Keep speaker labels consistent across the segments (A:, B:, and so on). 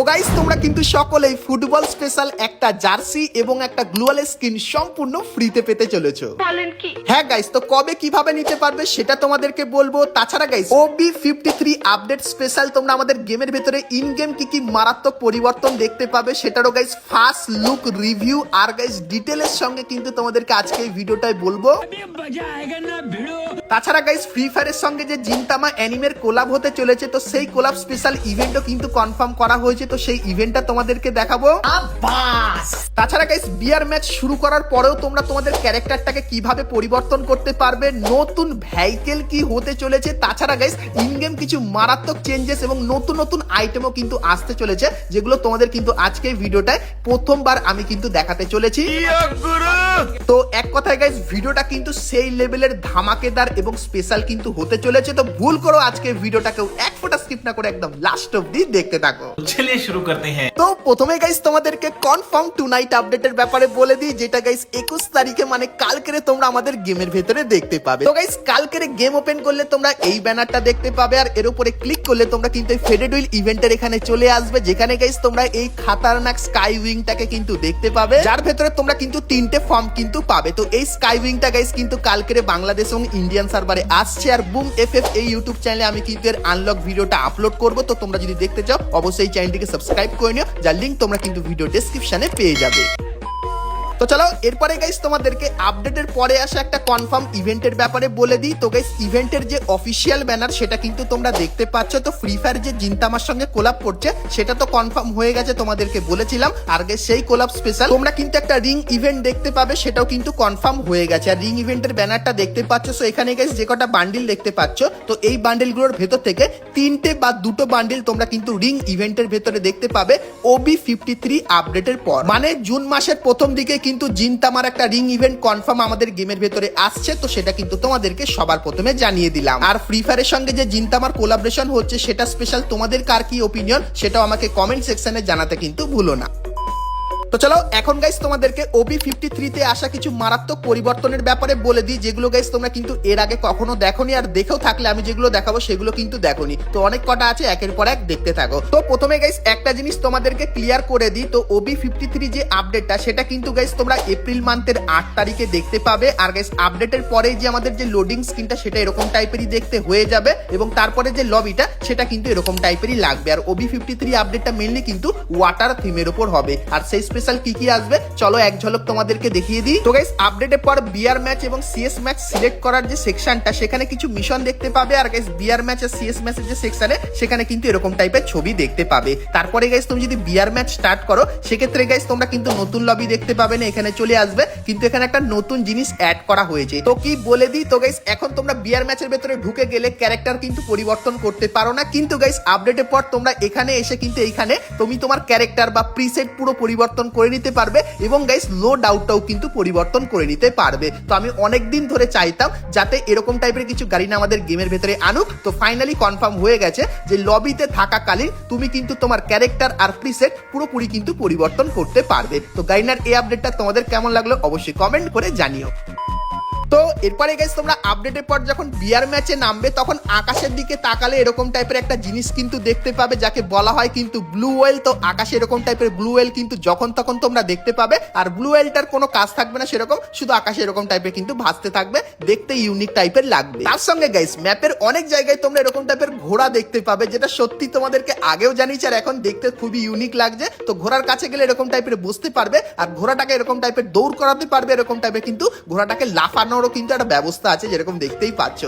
A: Guys তোমরা কিন্তু সকলেই ফুটবল স্পেশাল একটা জার্সি এবং একটা গ্লোয়াল স্কিন সম্পূর্ণ ফ্রিতে পেতে চলেছো।
B: বলেন কি?
A: হ্যাঁ গাইস, তো কবে কিভাবে নিতে পারবে সেটা তোমাদেরকে বলবো। তাছাড়া গাইস OB53 আপডেট স্পেশাল তোমরা আমাদের গেমের ভেতরে ইন গেম কি কি মারাত্মক পরিবর্তন দেখতে পাবে সেটারও গাইস ফার্স্ট লুক রিভিউ আর গাইস ডিটেইলের সঙ্গে কিন্তু তোমাদেরকে আজকে এই ভিডিওটাই বলবো। তাছাড়া গাইস ফ্রি ফায়ারের সঙ্গে যে জিনতামা অ্যানিমের কোলাব হতে চলেছে, তো সেই কোলাব স্পেশাল ইভেন্টও কিন্তু কনফার্ম করা হয়েছে, তো সেই ইভেন্টটা তোমাদেরকে দেখাবো। তাছাড়া গাইস বিয়ার ম্যাচ শুরু করার পরেও তোমরা তোমাদের ক্যারেক্টারটাকে কিভাবে পরিবর্তন করতে পারবে, নতুন ভেহিকেল কি হতে চলেছে, তাছাড়া গাইস ইন গেম কিছু মারাত্মক চেঞ্জেস এবং নতুন নতুন আইটেমও কিন্তু আসতে চলেছে, যেগুলো তোমাদের কিন্তু আজকে ভিডিওটায় প্রথমবার আমি কিন্তু দেখাতে চলেছি। তো এক কথায় গাইস ভিডিওটা কিন্তু সেই লেভেলের ধামাকেদার এবং স্পেশাল কিন্তু হতে চলেছে, তো ভুল করো আজকে ভিডিওটাকেও এক ফোঁটা স্কিপ না করে একদম লাস্ট অবধি দেখতে থাকো।
C: चलिए शुरू करते हैं।
A: তো প্রথমে গাইস তোমাদেরকে কনফার্ম টু নাইট আপডেটের ব্যাপারে বলে দিই, যেটা গাইস 21 তারিখে মানে কালকেরে তোমরা আমাদের গেমের ভেতরে দেখতে পাবে। তো গাইস কালকেরে গেম ওপেন করলে তোমরা এই ব্যানারটা দেখতে পাবে, আর এর উপরে ক্লিক করলে তোমরা কিন্তু এই ফেডেড হুইল ইভেন্টের এখানে চলে আসবে, যেখানে গাইস তোমরা এই খাতারনাক স্কাই উইংটাকে কিন্তু দেখতে পাবে, যার ভেতরে তোমরা কিন্তু 3টে ফর্ম কিন্তু পাবে। তো এই স্কাই উইংটা গাইস কিন্তু কালকেরে বাংলাদেশ এবং ইন্ডিয়ান সার্ভারে আসছে, আর বুম এফএফ এই ইউটিউব চ্যানেলে আমি কিন্তু এর আনলক ভিডিওটা আপলোড করব। তো তোমরা যদি দেখতে চাও অবশ্যই চ্যানেলটিকে সাবস্ক্রাইব করে নিও, যার লিংক তোমরা কিন্তু ভিডিও ডেসক্রিপশনে পেয়ে যাবে। তো চলো এরপরে গাইস তোমাদেরকে আপডেটের পরে আসা একটা কনফার্ম ইভেন্টের ব্যাপারে বলে দিই। তো গাইস ইভেন্টের যে অফিসিয়াল ব্যানার সেটা কিন্তু তোমরা দেখতে পাচ্ছ। তো ফ্রি ফায়ার যে জিনতামার সঙ্গে কোলাব করছে সেটা তো কনফার্ম হয়ে গেছে, তোমাদেরকে বলেছিলাম। আর গাইস সেই কোলাব স্পেশাল তোমরা কিন্তু একটা রিং ইভেন্ট দেখতে পাবে, সেটাও কিন্তু কনফার্ম হয়ে গেছে। আর রিং ইভেন্টের ব্যানারটা দেখতে পাচ্ছ, সো এখানে গাইস যে কটা বান্ডিল দেখতে পাচ্ছ, তো এই বান্ডিলগুলোর ভেতর থেকে 3টে বা 2টো বান্ডিল তোমরা কিন্তু রিং ইভেন্টের ভেতরে দেখতে পাবে OB53 আপডেটের পর। মানে জুন মাসের প্রথম দিকে কিন্তু জিনতামার একটা রিং ইভেন্ট কনফার্ম আমাদের গেমের ভেতরে আসছে, তো সেটা কিন্তু তোমাদেরকে সবার প্রথমে জানিয়ে দিলাম। আর ফ্রি ফায়ারের সঙ্গে যে জিনতামার কোলাবরেশন হচ্ছে সেটা স্পেশাল, তোমাদের কার কি ওপিনিয়ন সেটাও আমাকে কমেন্ট সেকশনে জানাতে কিন্তু ভুলো না। তো চলো এখন গাইস তোমাদেরকে OB53 তে আসা কিছু মারাত্মক পরিবর্তনের ব্যাপারে বলে দিই, যেগুলো গাইস তোমরা কিন্তু এর আগে কখনো দেখোনি, আর দেখেও থাকলে আমি যেগুলো দেখাবো সেগুলো কিন্তু দেখোনি। তো অনেক কটা আছে, একের পর এক দেখতে থাকো। তো প্রথমে গাইস একটা জিনিস তোমাদেরকে ক্লিয়ার করে দিই, তো OB53 যে আপডেটটা সেটা কিন্তু গাইস তোমরা এপ্রিল মান্থের 8 তারিখে দেখতে পাবে। আর গাইস আপডেটের পরে যে আমাদের যে লোডিং স্ক্রিনটা সেটা এরকম টাইপেরই দেখতে হয়ে যাবে, এবং তারপরে যে লবিটা সেটা কিন্তু এরকম টাইপেরই লাগবে। আর OB53 আপডেটটা মেইনলি কিন্তু ওয়াটার থিমের উপর হবে। আর সেই স্পেশাল কি কি আসবে চলো এক ঝলক তোমাদেরকে দেখিয়ে দিই। তো গাইস আপডেটের পর বিআর ম্যাচ এবং সিএস ম্যাচ সিলেক্ট করার যে সেকশনটা সেখানে কিছু মিশন দেখতে পাবে। আর গাইস বিআর ম্যাচ আর সিএস ম্যাচের যে সেকশনে সেখানে কিন্তু এরকম টাইপের ছবি দেখতে পাবে। তারপরে গাইস তুমি যদি বিআর ম্যাচ স্টার্ট করো সেক্ষেত্রে গাইস তোমরা কিন্তু নতুন লবি দেখতে পাবে না, এখানে চলে আসবে, কিন্তু এখানে একটা নতুন জিনিস অ্যাড করা হয়েছে। তো কি বলে দিই, তো গাইস এখন তোমরা বিআর ম্যাচের ভেতরে ঢুকে গেলে ক্যারেক্টার কিন্তু পরিবর্তন করতে পারো না, কিন্তু গাইস আপডেটের পর তোমরা এখানে এসে কিন্তু এইখানে তুমি তোমার ক্যারেক্টার বা প্রিসেট পুরো পরিবর্তন করে নিতে পারবে, এবং গাইস লো ডাউটটাও কিন্তু পরিবর্তন করে নিতে পারবে। তো আমি অনেক দিন ধরে চাইতাম যাতে এরকম টাইপের কিছু গাড়ি না আমাদের গেমের ভেতরে আনুক, তো ফাইনালি কনফার্ম হয়ে গেছে যে লবিতে থাকাকালীন তুমি কিন্তু তোমার ক্যারেক্টার আর প্রিসেট পুরোপুরি কিন্তু পরিবর্তন করতে পারবে। তো গাইনার এই আপডেটটা তোমাদের কেমন লাগলো অবশ্যই কমেন্ট করে জানিও। তো এরপরে গাইস তোমরা আপডেটের পর যখন বিআর ম্যাচে নামবে তখন আকাশের দিকে তাকালে এরকম টাইপের একটা জিনিস কিন্তু দেখতে পাবে, যাকে বলা হয় কিন্তু ব্লু ওয়েল। তো আকাশে এরকম টাইপের ব্লু ওয়েল কিন্তু যখন তখন তোমরা দেখতে পাবে, আর ব্লু ওয়েলটার কোনো কাজ থাকবে না সেরকম, শুধু আকাশে এরকম টাইপের কিন্তু ভাসতে থাকবে, দেখতে ইউনিক টাইপের লাগবে। তার সঙ্গে গাইস ম্যাপের অনেক জায়গায় তোমরা এরকম টাইপের ঘোড়া দেখতে পাবে, যেটা সত্যি তোমাদেরকে আগেও জানিয়েছি আর এখন দেখতে খুবই ইউনিক লাগছে। তো ঘোড়ার কাছে গেলে এরকম টাইপের বসতে পারবে, আর ঘোড়াটাকে এরকম টাইপের দৌড় করাতে পারবে, এরকম টাইপের কিন্তু ঘোড়াটাকে লাফানোরও কিন্তু একটা ব্যবস্থা আছে, যেরকম দেখতেই পাচ্ছ।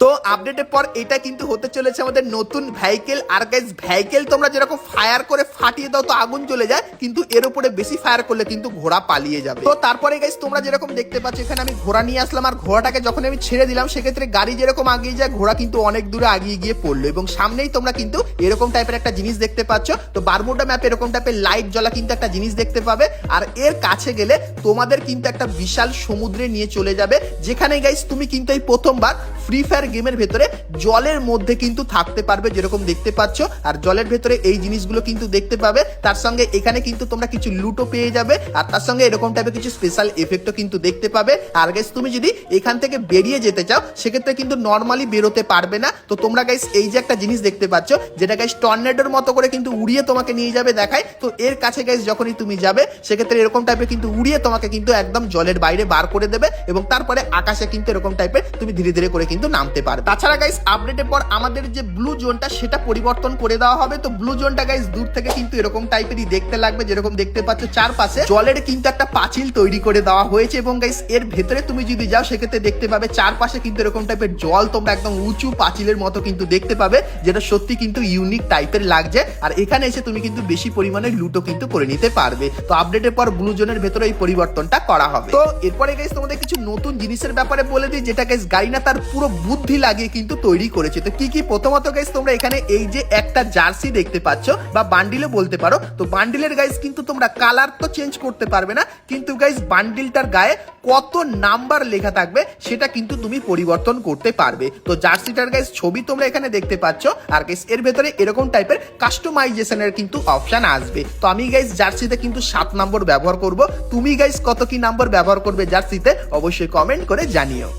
A: তো আপডেটের পর এটা কিন্তু হতে চলেছে আমাদের নতুন ভেহিকেল। আর গাইস ভেহিকেল তোমরা যেরকম ফায়ার করে ফাটিয়ে দাও তো আগুন চলে যায়, কিন্তু এর উপরে বেশি ফায়ার করলে কিন্তু ঘোড়া পালিয়ে যাবে। তো তারপরে গাইস তোমরা যেরকম দেখতে পাচ্ছ এখানে আমি ঘোড়া নিয়ে আসলাম, আর ঘোড়াটাকে যখন আমি ছেড়ে দিলাম সেক্ষেত্রে গাড়ি যেরকম আগিয়ে যায় ঘোড়া কিন্তু অনেক দূরে আগিয়ে গিয়ে পড়লো, এবং সামনেই তোমরা কিন্তু এরকম টাইপের একটা জিনিস দেখতে পাচ্ছ। তো বারমুডা ম্যাপে এরকম টাইপের লাইট জ্বলা কিন্তু একটা জিনিস দেখতে পাবে, আর এর কাছে গেলে তোমাদের কিন্তু একটা বিশাল সমুদ্রে নিয়ে চলে যাবে, যেখানে গাইস তুমি কিন্তু এই প্রথমবার ফ্রি ফায়ার গেমের ভেতরে জলের মধ্যে কিন্তু থাকতে পারবে, যেরকম দেখতে পাচ্ছ। আর জলের ভেতরে এই জিনিসগুলো কিন্তু দেখতে পাবে। তার সঙ্গে এখানে কিন্তু তোমরা কিছু লুটও পেয়ে যাবে, আর তার সঙ্গে এরকম টাইপের কিছু স্পেশাল এফেক্টও কিন্তু দেখতে পাবে। আর গাইস তুমি যদি এখান থেকে বেরিয়ে যেতে চাও সেক্ষেত্রে কিন্তু নর্মালি বেরোতে পারবে না। তো তোমরা গাইস এই যে একটা জিনিস দেখতে পাচ্ছ, যেটা গাইস টর্নেডোর মতো করে কিন্তু উড়িয়ে তোমাকে নিয়ে যাবে দেখায়। তো এর কাছে গাইস যখনই তুমি যাবে সেক্ষেত্রে এরকম টাইপের কিন্তু উড়িয়ে তোমাকে কিন্তু একদম জলের বাইরে বার করে দেবে, এবং তারপরে আকাশে কিন্তু এরকম টাইপের তুমি ধীরে ধীরে করে কিন্তু নামতে পারবে। তাছাড়া গাইস আপডেটের পর আমাদের যে ব্লু জোনটা সেটা পরিবর্তন করে দেওয়া হবে। তো ব্লু জোনটা গাইস দূর থেকে কিন্তু এরকম টাইপেরই দেখতে লাগবে, যেরকম দেখতে পাচ্ছ চারপাশে জলের কিন্তু একটা পাঁচিল তৈরি করে দেওয়া হয়েছে। এবং গাইস এর ভেতরে তুমি যদি যাও সেক্ষেত্রে দেখতে পাবে চারপাশে কিন্তু এরকম টাইপের জল তোমরা একদম উঁচু পাঁচিলের মতো কিন্তু দেখতে পাবে, যেটা সত্যি কিন্তু ইউনিক টাইপের লাগছে। আর এখানে এসে তুমি কিন্তু বেশি পরিমাণে লুটও কিন্তু করে নিতে পারবে। তো আপডেটের পর ব্লু জোনের ভেতরে এই পরিবর্তনটা করা হবে। তো এরপরে গাইস তোমাদের কিছু নতুন জিনিসের ব্যাপারে বলে দিই, যেটা গাইস গাইনা তার পুরো বুদ্ধি লাগিয়ে কিন্তু তৈরি করেছে। তো কি কি? প্রথমত গাইস তোমরা এখানে এই যে একটা জার্সি দেখতে পাচ্ছ, বা বান্ডিলও বলতে পারো। তো বান্ডিলের গাইস কিন্তু তোমরা কালার তো চেঞ্জ করতে পারবে না, কিন্তু গাইস বান্ডিলটার গায়ে কত নাম্বার লেখা থাকবে সেটা কিন্তু তুমি পরিবর্তন করতে পারবে। তো জার্সিটার গাইস ছবি তোমরা এখানে দেখতে পাচ্ছ, আর গাইস এর ভেতরে এরকম টাইপের কাস্টমাইজেশনের কিন্তু অপশন আসবে। তো আমি গাইস জার্সিতে কিন্তু 7 নম্বর ব্যবহার করব। তুমি গাইস কত কি নাম্বার ব্যবহার করবে জার্সিতে অবশ্যই কমেন্ট করে জানিও।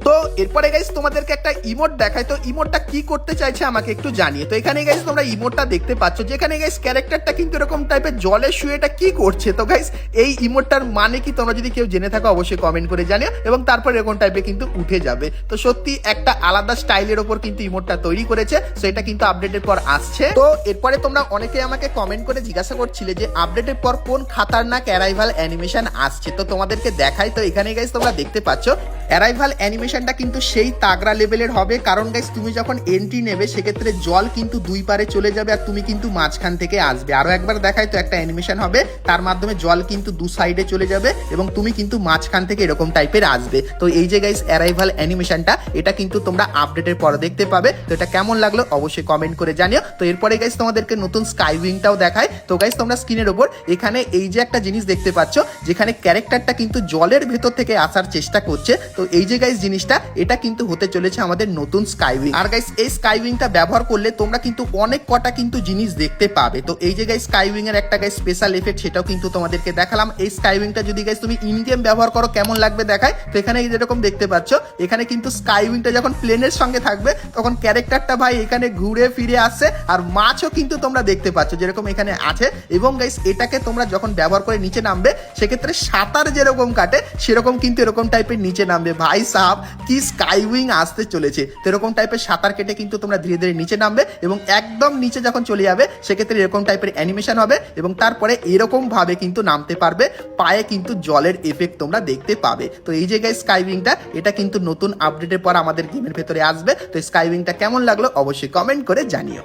A: তো এরপরে গাইস তোমাদেরকে একটা ইমোট দেখাই। তো ইমোটটা কি করতে চাইছে আমাকে একটু জানিয়ে। তো এখানে গাইস তোমরা ইমোটটা দেখতে পাচ্ছ, যেখানে গাইস ক্যারেক্টারটা কিন্তু এরকম টাইপের জলে শুয়ে এটা কি করছে। তো গাইস এই ইমোটটার মানে কি তোমরা যদি কেউ জেনে থাকো অবশ্যই কমেন্ট করে জানিও, এবং তারপর এরকম টাইপে কিন্তু উঠে যাবে। তো সত্যি একটা আলাদা স্টাইলের ওপর কিন্তু ইমোটটা তৈরি করেছে, সেটা কিন্তু আপডেটের পর আসছে। তো এরপরে তোমরা অনেকে আমাকে কমেন্ট করে জিজ্ঞাসা করছিলে যে আপডেটের পর কোন খাতারনাক অ্যারাইভাল অ্যানিমেশন আসছে। তো তোমাদেরকে দেখাই। তো এখানে গাইস তোমরা দেখতে পাচ্ছ অ্যারাইভাল অ্যানিমেশনটা কিন্তু সেই তাগড়া লেভেলের হবে, কারণ গাইস তুমি যখন এন্ট্রি নেবে সেক্ষেত্রে জল কিন্তু দুই পারে চলে যাবে, আর তুমি কিন্তু মাঝখান থেকে আসবে। আরো একবার দেখাই। তো একটা অ্যানিমেশন হবে, তার মাধ্যমে জল কিন্তু দু সাইডে চলে যাবে এবং তুমি কিন্তু মাঝখান থেকে এরকম টাইপের আসবে। তো এই যে গাইস অ্যারাইভাল অ্যানিমেশনটা, এটা কিন্তু তোমরা আপডেটের পরে দেখতে পাবে। তো এটা কেমন লাগলো অবশ্যই কমেন্ট করে জানিও। তো এরপরে গাইস তোমাদেরকে নতুন স্কাই উইংটাও দেখায়। তো গাইস তোমরা স্ক্রিনের উপর এখানে এই যে একটা জিনিস দেখতে পাচ্ছ, যেখানে ক্যারেক্টারটা কিন্তু জলের ভেতর থেকে আসার চেষ্টা করছে। তো এই যে গাইস জিনিসটা, এটা কিন্তু হতে চলেছে আমাদের নতুন স্কাই উইং। আর গাইস এই স্কাই উইংটা ব্যবহার করলে তোমরা কিন্তু অনেক কটা কিন্তু জিনিস দেখতে পাবে। তো এই যে গাইস স্কাই উইং এর একটা গাইস স্পেশাল এফেক্ট, সেটাও কিন্তু তোমাদেরকে দেখালাম। এই স্কাই উইংটা যদি গাইস তুমি ইন গেম ব্যবহার করো কেমন লাগবে দেখায়। তো এখানে যেরকম দেখতে পাচ্ছ, এখানে কিন্তু স্কাই উইংটা যখন প্লেনের সঙ্গে থাকবে তখন ক্যারেক্টারটা ভাই এখানে ঘুরে ফিরে আসছে, আর মাছও কিন্তু তোমরা দেখতে পাচ্ছ যেরকম এখানে আছে। এবং গাইস এটাকে তোমরা যখন ব্যবহার করে নিচে নামবে সেক্ষেত্রে সাঁতার যেরকম কাটে সেরকম কিন্তু এরকম টাইপের নিচে নামবে। ভাই সাহাব কি স্কাই উইং আসতে চলেছে। তো এরকম টাইপের সাঁতার কেটে কিন্তু তোমরা ধীরে ধীরে নিচে নামবে, এবং একদম নিচে যখন চলে যাবে সেক্ষেত্রে এরকম টাইপের অ্যানিমেশন হবে, এবং তারপরে এরকম ভাবে কিন্তু নামতে পারবে, পায়ে কিন্তু জলের এফেক্ট তোমরা দেখতে পাবে। তো এই যে গাইস স্কাই উইংটা, এটা কিন্তু নতুন আপডেটের পর আমাদের গেমের ভেতরে আসবে। তো স্কাই উইংটা কেমন লাগলো অবশ্যই কমেন্ট করে জানিও।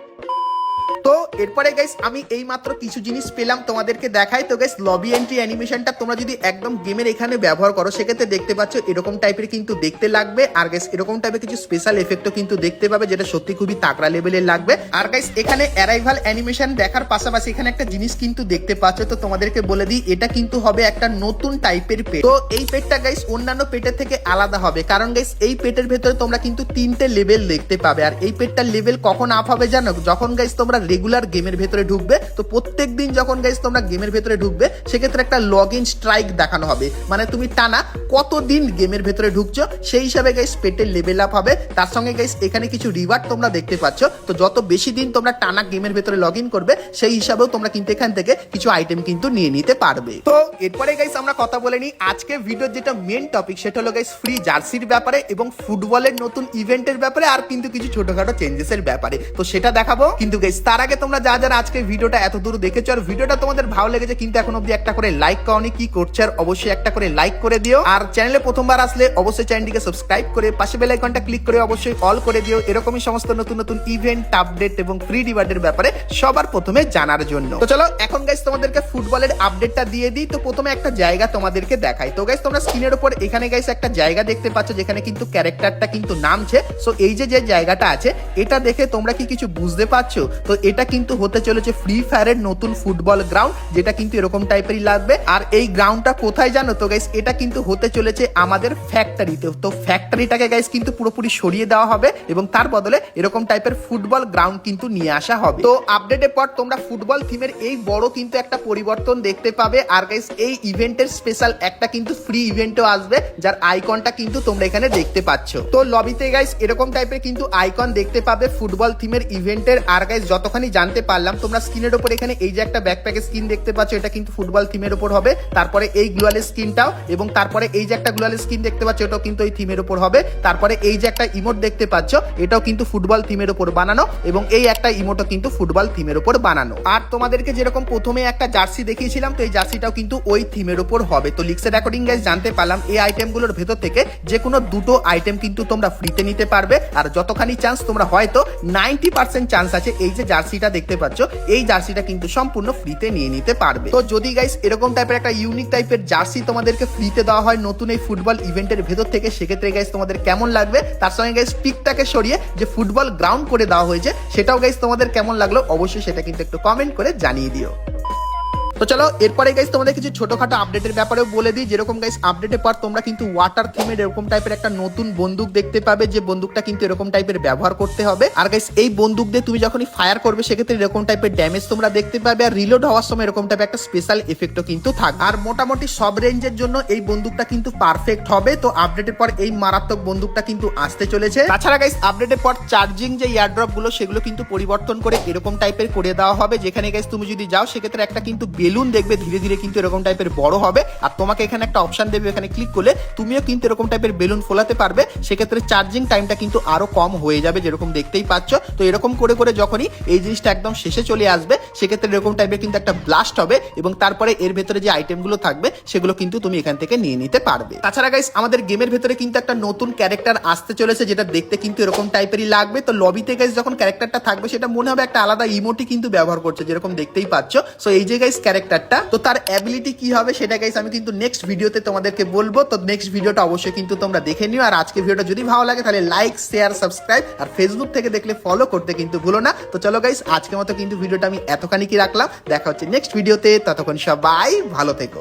A: তো এরপরে গাইস আমি এই মাত্র কিছু জিনিস পেলাম তোমাদেরকে দেখাই। তো গাইস লবি এন্ট্রি অ্যানিমেশনটা তোমরা যদি একদম গেমের এখানে ব্যবহার করো সেক্ষেত্রে দেখতে পাচ্ছ এরকম টাইপের কিন্তু দেখতে লাগবে। আর গাইস এরকম টাইপের কিছু স্পেশাল এফেক্টও কিন্তু দেখতে পাবে, যেটা সত্যি খুবই তাগড়া লেভেলের লাগবে। আর গাইস এখানে অ্যারাইভাল অ্যানিমেশন দেখার পাশাপাশি এখানে একটা জিনিস কিন্তু দেখতে পাচ্ছ। তো তোমাদেরকে বলে দিই, এটা কিন্তু হবে একটা নতুন টাইপের পেট। তো এই পেটটা গাইস অন্যান্য পেটের থেকে আলাদা হবে, কারণ গাইস এই পেটের ভেতরে তোমরা কিন্তু 3টে লেভেল দেখতে পাবে। আর এই পেটটার লেভেল কখন আপ হবে জানো? যখন গাইস তোমরা রেগুলার গেমের ভেতরে ঢুকবে। তো প্রত্যেক দিন যখন গাইস তোমরা গেমের ভেতরে ঢুকবে সেক্ষেত্রে একটা লগ ইন স্ট্রাইক দেখানো হবে, মানে তুমি টানা কতদিন গেমের ভেতরে ঢুকছো সেই হিসাবে গাইস পেটের লেভেল আপ হবে। তার সঙ্গে গাইস এখানে কিছু রিওয়ার্ড তোমরা দেখতে পাচ্ছ। তো যত বেশি দিন তোমরা টানা গেমের ভেতরে লগ ইন করবে সেই হিসাবেও তোমরা কিন্তু এখান থেকে কিছু আইটেম কিন্তু নিয়ে নিতে পারবে। তো এরপরে গাইস আমরা কথা বলে নিই আজকে ভিডিওর যেটা মেন টপিক, সেটা হলো গাইস ফ্রি জার্সির ব্যাপারে এবং ফুটবলের নতুন ইভেন্টের ব্যাপারে, আর কিন্তু কিছু ছোটখাটো চেঞ্জেসের ব্যাপারে। তো সেটা দেখাবো, কিন্তু গাইস তার আগে তোমরা যারা আজকে ভিডিওটা এত দূর দেখেছো আর ভিডিওটা তোমাদের ভালো লেগেছে কিন্তু এখন অবধি একটা করে লাইক করনি, কি করছো? আর অবশ্যই একটা করে লাইক করে দিও। আর চ্যানেলে প্রথমবার আসলে অবশ্যই চ্যানেলটিকে সাবস্ক্রাইব করে পাশে বেল আইকনটা ক্লিক করে অবশ্যই অল করে দিও, এরকমই সমস্ত নতুন নতুন ইভেন্ট আপডেট এবং ফ্রি রিওয়ার্ডের ব্যাপারে সবার প্রথমে জানার জন্য। তো চলো এখন গাইস তোমাদেরকে ফুটবলের আপডেটটা দিয়ে দিই। তো প্রথমে একটা জায়গা তোমাদেরকে দেখাই। তো গাইস তোমরা স্ক্রিনের উপর এখানে গাইস একটা জায়গা দেখতে পাচ্ছ, যেখানে কিন্তু ক্যারেক্টারটা কিন্তু নামছে। সো এই যে জায়গাটা আছে এটা দেখে তোমরা কি কিছু বুঝতে পারছো? তো এটা কিন্তু হতে চলেছে ফ্রি ফায়ারের নতুন ফুটবল গ্রাউন্ড, যেটা কিন্তু এরকম টাইপেরই লাগবে। আর এই গ্রাউন্ডটা কোথায় জানো তো গাইস, এটা কিন্তু হতে চলেছে আমাদের ফ্যাক্টরিতে। তো ফ্যাক্টরিটাকে গাইস কিন্তু পুরোপুরি সরিয়ে দেওয়া হবে এবং তার বদলে এরকম টাইপের ফুটবল গ্রাউন্ড কিন্তু নিয়ে আসা হবে। তো আপডেটের পর তোমরা ফুটবল থিমের এই বড় কিন্তু একটা পরিবর্তন দেখতে পাবে। আর গাইস এই ইভেন্টের স্পেশাল একটা কিন্তু ফ্রি ইভেন্টও আসবে, যার আইকনটা কিন্তু তোমরা এখানে দেখতে পাচ্ছ। তো লবিতে গাইস এরকম টাইপের কিন্তু আইকন দেখতে পাবে ফুটবল থিমের ইভেন্টের। আর গাইস যতখানি জানতে পারলাম, তোমরা স্ক্রিনের উপর এখানে এই যে একটা ব্যাকপ্যাকের স্কিন দেখতে পাচ্ছ, এটা কিন্তু ফুটবল থিমের উপর হবে। তারপরে এই গ্লোয়ালের স্কিনটাও, এবং তারপরে এই যে একটা গ্লোয়ালের স্কিন দেখতে পাচ্ছ, এটাও কিন্তু এই থিমের উপর হবে। তারপরে এই যে একটা ইমোট দেখতে পাচ্ছ, এটাও কিন্তু ফুটবল থিমের উপর বানানো, এবং এই একটা ইমোটও কিন্তু ফুটবল থিমের উপর বানানো। আর তোমাদেরকে যেরকম প্রথমে একটা জার্সি দেখিয়েছিলাম, তো এই জার্সিটাও কিন্তু ওই থিমের উপর হবে। তো লিক্সের অ্যাকর্ডিং গাইস জানতে পারলাম এই আইটেমগুলোর ভেতর থেকে যে কোনো দুটো আইটেম কিন্তু তোমরা ফ্রিতে নিতে পারবে। আর যতখানি চান্স তোমরা হয়তো 90% চান্স আছে এই যে জার্সিটা দেখতে পাচ্ছ, এই জার্সিটা কিন্তু সম্পূর্ণ ফ্রিতে নিয়ে নিতে পারবে। তো যদি গাইস এরকম টাইপের একটা ইউনিক টাইপের জার্সি তোমাদেরকে ফ্রিতে দেওয়া হয় নতুন এই ফুটবল ইভেন্টের ভেতর থেকে, সেক্ষেত্রে গাইস তোমাদের কেমন লাগবে? তার সঙ্গে গাইস পিকটাকে সরিয়ে যে ফুটবল গ্রাউন্ড করে দেওয়া হয়েছে, সেটাও গাইস তোমাদের কেমন লাগলো অবশ্যই সেটা কিন্তু একটু কমেন্ট করে জানিয়ে দিও। তো চলো এরপরে গাইস তোমাদের কিছু ছোটখাটো আপডেটের ব্যাপারেও বলে দিই। যেরকম গাইস আপডেটের পর তোমরা কিন্তু ওয়াটার থিমের এরকম টাইপের একটা নতুন বন্দুক দেখতে পাবে, যে বন্দুকটা কিন্তু এরকম টাইপের ব্যবহার করতে হবে। আর গাইস এই বন্দুক দিয়ে তুমি যখনই ফায়ার করবে, সেক্ষেত্রে এরকম টাইপের ড্যামেজ তোমরা দেখতে পাবে। আর রিলোড হওয়ার সময় এরকম টাইপের একটা স্পেশাল এফেক্টও কিন্তু থাকবে। আর মোটামুটি সব রেঞ্জের জন্য এই বন্দুকটা কিন্তু পারফেক্ট হবে। তো আপডেটের পর এই মারাত্মক বন্দুকটা কিন্তু আসতে চলেছে। তাছাড়া গাইস আপডেটের পর চার্জিং যে এয়ারড্রপ গুলো, সেগুলো কিন্তু পরিবর্তন করে এরকম টাইপের করে দেওয়া হবে, যেখানে গাইস তুমি যদি যাও সেক্ষেত্রে একটা কিন্তু বেলুন দেখবে ধীরে ধীরে কিন্তু এরকম টাইপের বড় হবে। আর তোমাকে এখানে একটা অপশন দেবে, এখানে ক্লিক করলে তুমিও কিন্তু এরকম টাইপের বেলুন ফোলাতে পারবে। সেক্ষেত্রে চার্জিং টাইমটা কিন্তু আরো কম হয়ে যাবে, যেরকম দেখতেই পাচ্ছ। তো এরকম করে করে যখনই এই জিনিসটা একদম শেষে চলে আসবে, সেক্ষেত্রে এরকম টাইপের কিন্তু একটা ব্লাস্ট হবে, এবং তারপরে এর ভেতরে যে আইটেমগুলো থাকবে সেগুলো কিন্তু তুমি এখান থেকে নিয়ে নিতে পারবে। তাছাড়া গাইস আমাদের গেমের ভেতরে কিন্তু একটা নতুন ক্যারেক্টার আসতে চলেছে, যেটা দেখতে কিন্তু এরকম টাইপেরই লাগবে। তো লবিতে গাইস যখন ক্যারেক্টারটা থাকবে, সেটা মনে হবে একটা আলাদা ইমোটি কিন্তু ব্যবহার করছে, যেরকম দেখতেই পাচ্ছ। সো এই যে গাইস ক্যারেক্টারটা, তো তার অ্যাবিলিটি কি হবে সেটা গাইস আমি কিন্তু নেক্সট ভিডিওতে তোমাদেরকে বলবো। তো নেক্সট ভিডিওটা অবশ্যই কিন্তু তোমরা দেখে নিও। আর আজকে ভিডিওটা যদি ভালো লাগে তাহলে লাইক, শেয়ার, সাবস্ক্রাইব, আর ফেসবুক থেকে দেখলে ফলো করতে কিন্তু ভুলো না। তো চলো গাইস আজকের মতো কিন্তু ভিডিওটা আমি এতখানি কি রাখলাম। দেখা হচ্ছে নেক্সট ভিডিওতে, ততক্ষণ সবাই ভালো থেকো।